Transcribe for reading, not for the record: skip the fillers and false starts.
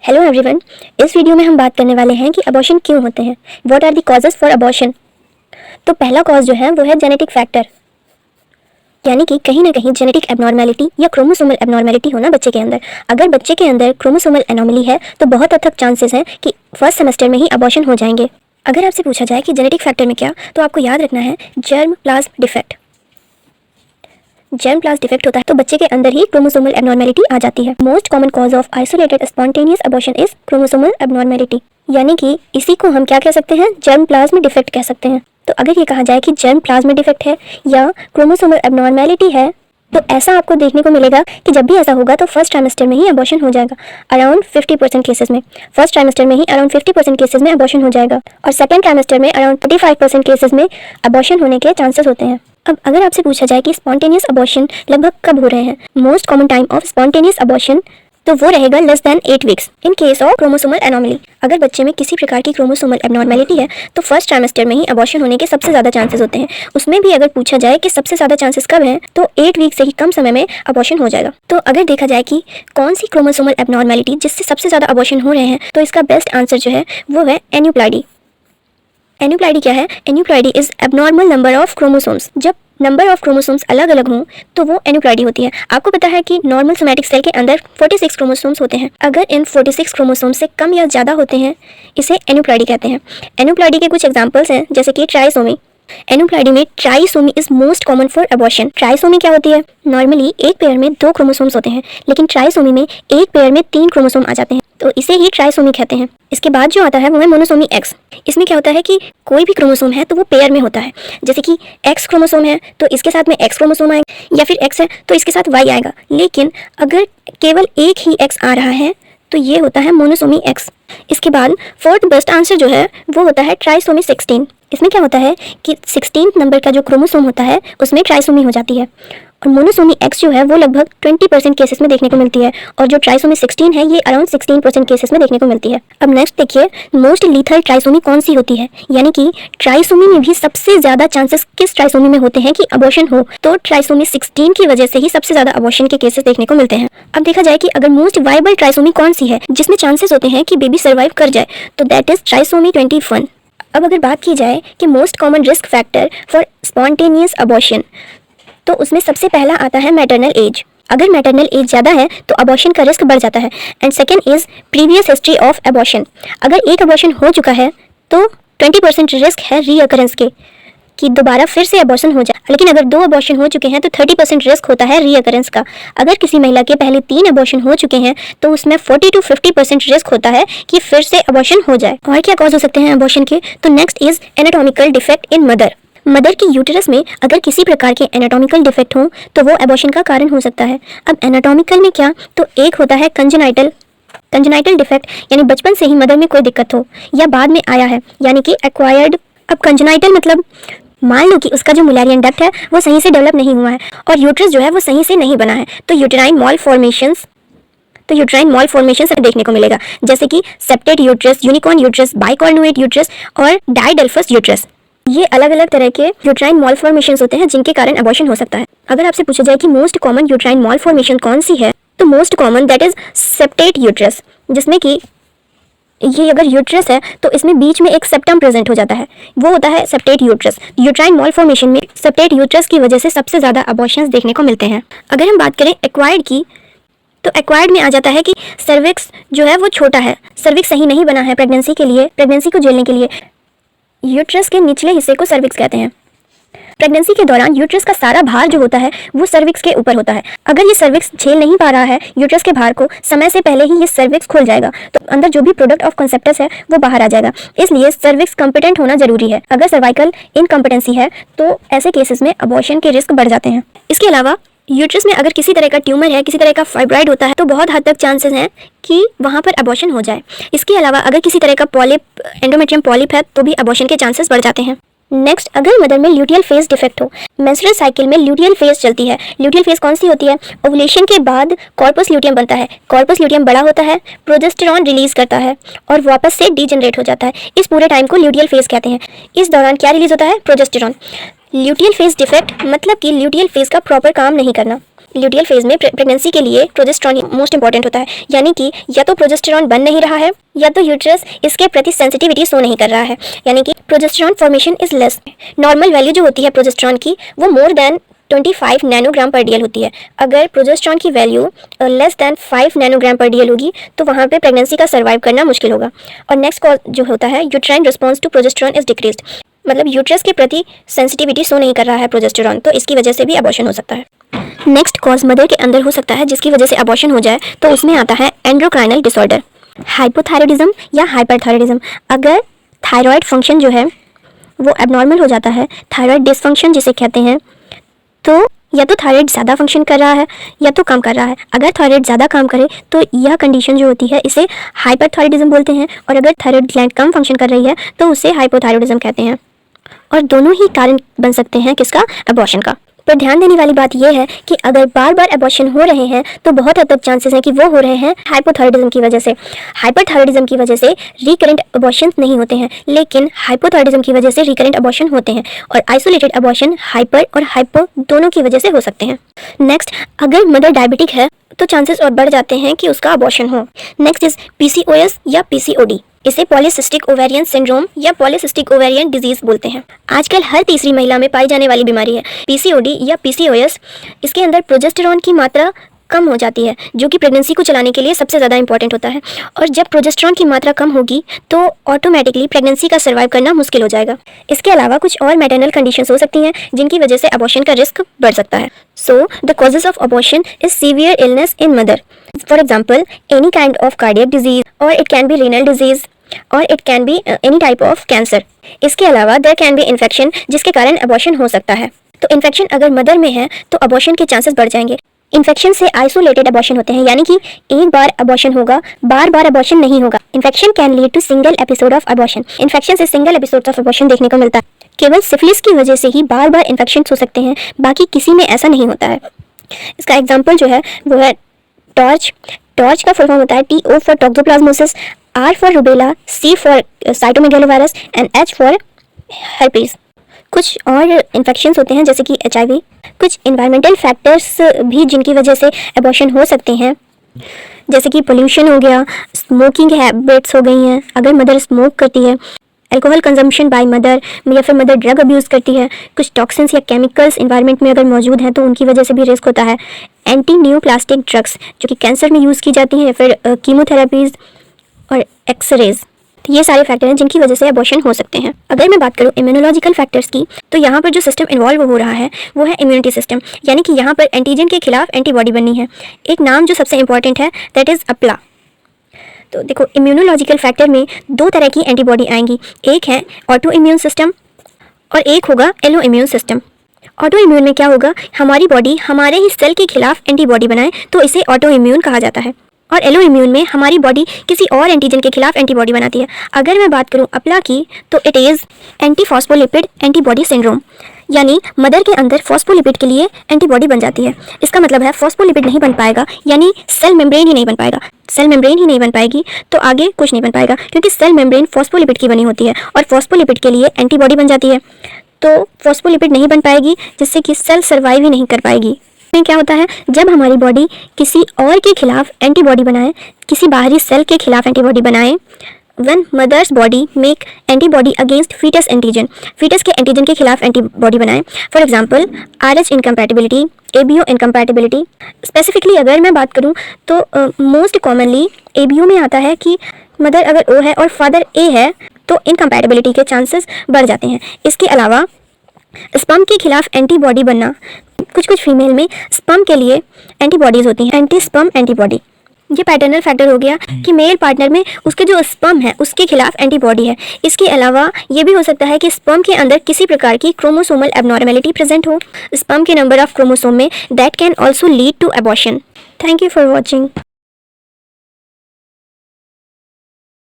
Hello everyone, इस video में हम बात करने वाले हैं कि अबॉर्शन क्यों होते हैं, what are the causes for abortion. तो पहला कॉज जो है वो है जेनेटिक फैक्टर, यानी कि कहीं ना कहीं जेनेटिक एबनॉर्मेलिटी या क्रोमोसोमल एबनॉर्मेलिटी होना बच्चे के अंदर। अगर बच्चे के अंदर क्रोमोसोमल एनोमली है तो बहुत हद तक चांसेस हैं कि फर्स्ट सेमेस्टर में ही अबॉर्शन हो जाएंगे। अगर आपसे पूछा जाए कि जेनेटिक फैक्टर में क्या, तो आपको याद रखना है germ plasm defect. Germ plasm defect होता है तो बच्चे के अंदर ही क्रोमोसोमल एबनॉर्मेलिटी आ जाती है। Most common cause of isolated spontaneous abortion is chromosomal abnormality, यानी कि इसी को हम क्या कह सकते हैं, जर्म प्लाज्म डिफेक्ट कह सकते हैं। तो अगर ये कहा जाए कि जर्म प्लाज्म डिफेक्ट है या क्रोमोसोमल एबनॉर्मेलिटी है, तो ऐसा आपको देखने को मिलेगा कि जब भी ऐसा होगा तो फर्स्ट ट्राइमेस्टर में ही अबॉर्शन हो जाएगा। अराउंड 50% केसेस में फर्स्ट ट्राइमेस्टर में ही अराउंड 50% केसेस में अबॉर्शन हो जाएगा और सेकंड ट्राइमेस्टर में अराउंड 35% केसेस में अबॉर्शन होने के चांसेस होते हैं। अब अगर आपसे पूछा जाए कि स्पॉन्टेनियस अबॉर्शन लगभग कब हो रहे हैं, most common time of spontaneous abortion, तो वो रहेगा less than 8 weeks in case of chromosomal anomaly. अगर बच्चे में किसी प्रकार की क्रोमोसोमल एबनॉर्मेलिटी है तो फर्स्ट ट्राइमेस्टर में ही अबॉर्शन होने के सबसे ज़्यादा चांसेस होते हैं। उसमें भी अगर पूछा जाए कि सबसे ज़्यादा चांसेस कब हैं, तो 8 वीक से ही कम समय में अबॉर्शन हो जाएगा। तो अगर देखा जाए कि कौन सी क्रोमोसोमल एबनॉर्मेलिटी जिससे सबसे ज़्यादा अबॉर्शन हो रहे हैं, तो इसका बेस्ट आंसर जो है वो है एन्यूप्लॉइडी। एन्यूप्लॉइडी क्या है? Aneuploidy is abnormal number of chromosomes. जब नंबर ऑफ क्रोमोसोम्स अलग अलग हों तो वो एन्यूप्लॉइडी होती है। आपको पता है कि नॉर्मल सोमैटिक सेल के अंदर 46 क्रोमोसोम्स होते हैं। अगर इन 46 क्रोमोसोम्स से कम या ज़्यादा होते हैं, इसे एन्यूप्लॉइडी कहते हैं। एन्यूप्लॉइडी के कुछ एग्जांपल्स हैं, जैसे कि ट्राइसोमी। एन्यूप्लॉइडी में trisomy is most common for abortion. Trisomy क्या होती है? नॉर्मली एक पेयर में 2 क्रोमोसोम्स होते हैं, लेकिन ट्राइसोमी में एक पेयर में 3 क्रोमोसोम आ जाते हैं, तो इसे ही ट्राइसोमी कहते हैं। इसके बाद जो आता है वो है मोनोसोमी एक्स। इसमें क्या होता है कि कोई भी क्रोमोसोम है तो वो पेयर में होता है। जैसे कि एक्स क्रोमोसोम है तो इसके साथ में एक्स क्रोमोसोम आएगा, या फिर एक्स है तो इसके साथ वाई आएगा। लेकिन अगर केवल एक ही एक्स आ रहा है तो ये होता है मोनोसोमी एक्स। इसके बाद फोर्थ बेस्ट आंसर जो है वो होता है ट्राइसोमी 16। इसमें क्या होता है कि 16 नंबर का जो क्रोमोसोम होता है उसमें ट्राइसोमी हो जाती है, और मोनोसोमी एक्स जो है वो लगभग 20% केसेस में देखने को मिलती है, और जो ट्राइसोमी 16 है ये अराउंड 16% केसेस में देखने को मिलती है। अब नेक्स्ट देखिए, मोस्ट लीथल ट्राइसोमी कौन सी होती है, यानी कि ट्राइसोमी में भी सबसे ज़्यादा चांसेस किस ट्राइसोमी में होते हैं कि अबॉर्शन हो, तो ट्राइसोमी 16 की वजह से ही सबसे ज़्यादा अबॉर्शन के केसेस देखने को मिलते हैं। अब देखा जाए कि अगर मोस्ट वाइबल ट्राइसोमी कौन सी है जिसमें चांसेस होते हैं कि बेबी सर्वाइव कर जाए, तो दैट इज ट्राइसोमी 21। अब अगर बात की जाए कि most common risk factor for spontaneous abortion, तो उसमें सबसे पहला आता है मैटरनल एज। अगर मैटरनल एज ज़्यादा है तो अबॉर्शन का रिस्क बढ़ जाता है। And second is previous history of abortion. अगर एक अबॉर्शन हो चुका है तो 20% रिस्क है रीअकरेंस के, कि दोबारा फिर से अबॉर्शन हो जाए। लेकिन अगर 2 अबॉर्शन हो चुके हैं तो 30% रिस्क होता है रीअकरेंस का। अगर किसी महिला के पहले 3 अबॉर्शन हो चुके हैं तो उसमें 40 to 50% रिस्क होता है कि फिर से अबॉर्शन हो जाए। और क्या कॉज हो सकते हैं अबॉर्शन के? तो next is anatomical defect in mother. Mother की यूटेरस में अगर किसी प्रकार के एनाटॉमिकल डिफेक्ट हो तो वो अबॉर्शन का कारण हो सकता है। अब एनाटॉमिकल में क्या, तो एक होता है कंजेनाइटल डिफेक्ट, यानी बचपन से ही मदर में कोई दिक्कत हो या बाद में आया है, यानी कि एक्वायर्ड। अब कंजेनाइटल मतलब मान लो कि उसका जो मुलेरियन डक्ट है वो सही से डेवलप नहीं हुआ है और यूट्रस जो है वो सही से नहीं बना है, तो यूटेराइन मॉलफॉर्मेशंस देखने को मिलेगा, जैसे कि septate uterus, unicorn uterus, bicornuate uterus और डायडेल्फस यूट्रस। ये अलग अलग तरह के यूट्राइन मॉलफॉर्मेशंस होते हैं जिनके कारण अबॉर्शन हो सकता है। अगर आपसे पूछा जाए कि मोस्ट कॉमन यूट्राइन मॉलफॉर्मेशन कौन सी है, तो most common that is septate uterus, जिसमें कि ये अगर यूट्रस है तो इसमें बीच में एक सेप्टम प्रेजेंट हो जाता है, वो होता है सेप्टेट यूट्रस। यूट्राइन मॉलफॉर्मेशन में सेप्टेट यूट्रस की वजह से सबसे ज़्यादा अबॉर्शंस देखने को मिलते हैं। अगर हम बात करें एक्वायर्ड की, तो एक्वायर्ड में आ जाता है कि सर्विक्स जो है वो छोटा है, सर्विक्स सही नहीं बना है प्रेगनेंसी को झेलने के लिए। यूट्रस के निचले हिस्से को सर्विक्स कहते हैं। प्रेगनेंसी के दौरान यूट्रस का सारा भार जो होता है वो सर्विक्स के ऊपर होता है। अगर ये सर्विक्स झेल नहीं पा रहा है यूट्रस के भार को, समय से पहले ही ये सर्विक्स खुल जाएगा, तो अंदर जो भी प्रोडक्ट ऑफ कंसेप्टस है वो बाहर आ जाएगा। इसलिए सर्विक्स कॉम्पिटेंट होना जरूरी है। अगर सर्वाइकल इनकॉम्पिटेंसी है तो ऐसे केसेस में अबॉर्शन के रिस्क बढ़ जाते हैं। इसके अलावा यूट्रस में अगर किसी तरह का ट्यूमर है, किसी तरह का फाइब्राइड होता है, तो बहुत हद तक चांसेस हैं कि वहाँ पर अबॉर्शन हो जाए। इसके अलावा अगर किसी तरह का पॉलिप, एंडोमेट्रियम पॉलिप है, तो भी अबॉर्शन के चांसेस बढ़ जाते हैं। नेक्स्ट, अगर मदर में ल्यूटियल फेज डिफेक्ट हो, मेंस्ट्रुअल साइकिल में ल्यूटियल फेज चलती है। ल्यूटियल फेज कौन सी होती है? ओवुलेशन के बाद कॉर्पस ल्यूटियम बनता है, कॉर्पस ल्यूटियम बड़ा होता है, प्रोजेस्टेरॉन रिलीज करता है और वापस से डीजनरेट हो जाता है। इस पूरे टाइम को ल्यूटियल फेज कहते हैं। इस दौरान क्या रिलीज होता है? प्रोजेस्टेरॉन। ल्यूटियल फेज डिफेक्ट मतलब कि ल्यूटियल फेज का प्रॉपर काम नहीं करना। ल्यूटियल फेज में प्रेगनेंसी के लिए प्रोजेस्टेरॉन मोस्ट इंपॉर्टेंट होता है, यानी कि या तो प्रोजेस्टेरॉन बन नहीं रहा है या तो यूट्रस इसके प्रति सेंसिटिविटी शो नहीं कर रहा है, यानी कि progesterone formation is less. Normal value जो होती है प्रोजेस्टेरॉन की वो मोर देन 25 नैनोग्राम पर डीएल होती है। अगर प्रोजेस्टेरॉन की वैल्यू लेस देन 5 नैनोग्राम पर डीएल होगी तो वहाँ पे प्रेगनेंसी का सर्वाइव करना मुश्किल होगा। और नेक्स्ट कॉज जो होता है uterine response to progesterone is decreased, मतलब यूट्रस के प्रति सेंसिटिविटी शो नहीं कर रहा है प्रोजेस्टेरॉन, तो इसकी वजह से भी अबॉर्शन हो सकता है। नेक्स्ट कॉज मदर के अंदर हो सकता है जिसकी वजह से अबॉर्शन हो जाए, तो उसमें आता है एंडोक्राइनल डिसऑर्डर, हाइपोथायरॉयडिज्म या हाइपरथायरॉयडिज्म। अगर थायराइड फंक्शन जो है वो एबनॉर्मल हो जाता है, थायराइड डिसफंक्शन जिसे कहते हैं, तो या तो थायराइड ज़्यादा फंक्शन कर रहा है या तो कम कर रहा है। अगर थायराइड ज़्यादा काम करे तो यह कंडीशन जो होती है इसे हाइपरथायरॉयडिज्म बोलते हैं, और अगर थायराइड ग्लैंड कम फंक्शन कर रही है तो उसे हाइपोथायरॉयडिज्म कहते हैं। और दोनों ही कारण बन सकते हैं किसका, अबॉर्शन का। पर ध्यान देने वाली बात यह है कि अगर बार बार अबॉर्शन हो रहे हैं तो बहुत हद तक चांसेस हैं कि वो हो रहे हैं हाइपोथायरॉयडिज्म की वजह से। हाइपरथायरॉयडिज्म की वजह से रिकरेंट अबॉर्शन नहीं होते हैं, लेकिन हाइपोथायरॉयडिज्म की वजह से रिकरेंट अबॉर्शन होते हैं, और आइसोलेटेड अबॉर्शन हाइपर और हाइपो दोनों की वजह से हो सकते हैं। नेक्स्ट, अगर मदर डायबिटिक है तो चांसेस और बढ़ जाते हैं कि उसका अबॉर्शन हो। नेक्स्ट इज पीसीओएस या पीसीओडी, इसे पॉलीसिस्टिक ओवेरियन सिंड्रोम या पॉलीसिस्टिक ओवेरियन डिजीज बोलते हैं। आजकल हर तीसरी महिला में पाई जाने वाली बीमारी है पीसीओडी या पीसीओएस। इसके अंदर प्रोजेस्टेरॉन की मात्रा कम हो जाती है, जो कि प्रेगनेंसी को चलाने के लिए सबसे ज़्यादा इंपॉर्टेंट होता है, और जब प्रोजेस्टेरॉन की मात्रा कम होगी तो ऑटोमेटिकली प्रेगनेंसी का सर्वाइव करना मुश्किल हो जाएगा। इसके अलावा कुछ और मैटरनल कंडीशंस हो सकती हैं जिनकी वजह से अबॉर्शन का रिस्क बढ़ सकता है। So the causes of abortion is severe illness in mother, for example any kind of cardiac disease, और it can be renal disease, और it can be any type of cancer. इसके अलावा there can be infection जिसके कारण abortion हो सकता है। तो इन्फेक्शन अगर मदर में है तो अबॉर्शन के चांसेस बढ़ जाएंगे। इन्फेक्शन से आइसोलेटेड अबॉर्शन होते हैं, यानी कि एक बार अबॉर्शन होगा, बार बार अबॉर्शन नहीं होगा। Infection can lead to single episode of abortion, infection से सिंगल एपिसोड ऑफ अबॉर्शन देखने को मिलता है। केवल सिफिलिस की वजह से ही बार बार इन्फेक्शन हो सकते हैं, बाकी किसी में ऐसा नहीं होता है। इसका एग्जाम्पल जो है वो है टॉर्च। टॉर्च का फुल फॉर्म होता है TO for toxoplasmosis, R for rubella, C for cytomegalovirus and H for herpes। कुछ और इन्फेक्शंस होते हैं जैसे कि HIV। कुछ इन्वायरमेंटल फैक्टर्स भी जिनकी वजह से अबॉर्शन हो सकते हैं, जैसे कि पोल्यूशन हो गया, स्मोकिंग हैबिट्स हो गई हैं, अगर मदर स्मोक करती है, अल्कोहल कंजम्पशन बाय मदर, या फिर मदर ड्रग अब्यूज़ करती है, कुछ टॉक्सिन्स या केमिकल्स इन्वायरमेंट में अगर मौजूद हैं तो उनकी वजह से भी रिस्क होता है। एंटी न्यूप्लास्टिक ड्रग्स जो कि कैंसर में यूज़ की जाती हैं, या फिर कीमोथेरेपीज़ और एक्सरेज, तो ये सारे फैक्टर हैं जिनकी वजह से अबॉर्शन हो सकते हैं। अगर मैं बात करूँ इम्यूनोलॉजिकल फैक्टर्स की, तो यहाँ पर जो सिस्टम इन्वॉल्व हो रहा है वो है इम्यूनिटी सिस्टम, यानी कि यहाँ पर एंटीजन के खिलाफ एंटीबॉडी बननी है। एक नाम जो सबसे इंपॉर्टेंट है दैट इज़ अपला। तो देखो, इम्यूनोलॉजिकल फैक्टर में दो तरह की एंटीबॉडी आएंगी, एक है ऑटो इम्यून सिस्टम और एक होगा alloimmune system. Autoimmune में क्या होगा, हमारी बॉडी हमारे ही सेल के खिलाफ एंटीबॉडी बनाए तो इसे ऑटो इम्यून कहा जाता है, और एलो इम्यून में हमारी बॉडी किसी और एंटीजन के खिलाफ एंटीबॉडी बनाती है। अगर मैं बात करूं अपला की, तो it is anti phospholipid antibody syndrome, यानी मदर के अंदर फॉस्फोलिपिड के लिए एंटीबॉडी बन जाती है। इसका मतलब है फॉस्फोलिपिड नहीं बन पाएगा, यानी सेल मेम्ब्रेन ही नहीं बन पाएगा। सेल मेम्ब्रेन ही नहीं बन पाएगी तो आगे कुछ नहीं बन पाएगा, क्योंकि सेल मेम्ब्रेन फॉस्फोलिपिड की बनी होती है और फॉस्फोलिपिड के लिए एंटीबॉडी बन जाती है, तो फॉस्फोलिपिड नहीं बन पाएगी जिससे कि सेल सर्वाइव ही नहीं कर पाएगी। में क्या होता है, जब हमारी बॉडी किसी और के खिलाफ एंटीबॉडी बनाए, किसी बाहरी सेल के खिलाफ एंटीबॉडी बनाए, when mother's body make antibody against fetus antigen, fetus के एंटीजन के खिलाफ एंटीबॉडी बनाए, for example RH incompatibility, ABO incompatibility. Specifically अगर मैं बात करूं तो मोस्ट कॉमनली ABO में आता है कि मदर अगर O है और फादर A है तो इनकम्पैटिबिलिटी के चांसेस बढ़ जाते हैं। इसके अलावा स्पर्म के खिलाफ एंटीबॉडी बनना, कुछ फीमेल में स्पर्म के लिए एंटीबॉडीज होती हैं, एंटी स्पर्म एंटीबॉडी। ये पैटर्नल फैक्टर हो गया कि मेल पार्टनर में उसके जो स्पर्म है उसके खिलाफ एंटीबॉडी है। इसके अलावा ये भी हो सकता है कि स्पर्म के अंदर किसी प्रकार की क्रोमोसोमल एबनॉर्मेलिटी प्रेजेंट हो, स्पर्म के नंबर ऑफ क्रोमोसोम में, that can also lead to abortion. Thank you for watching.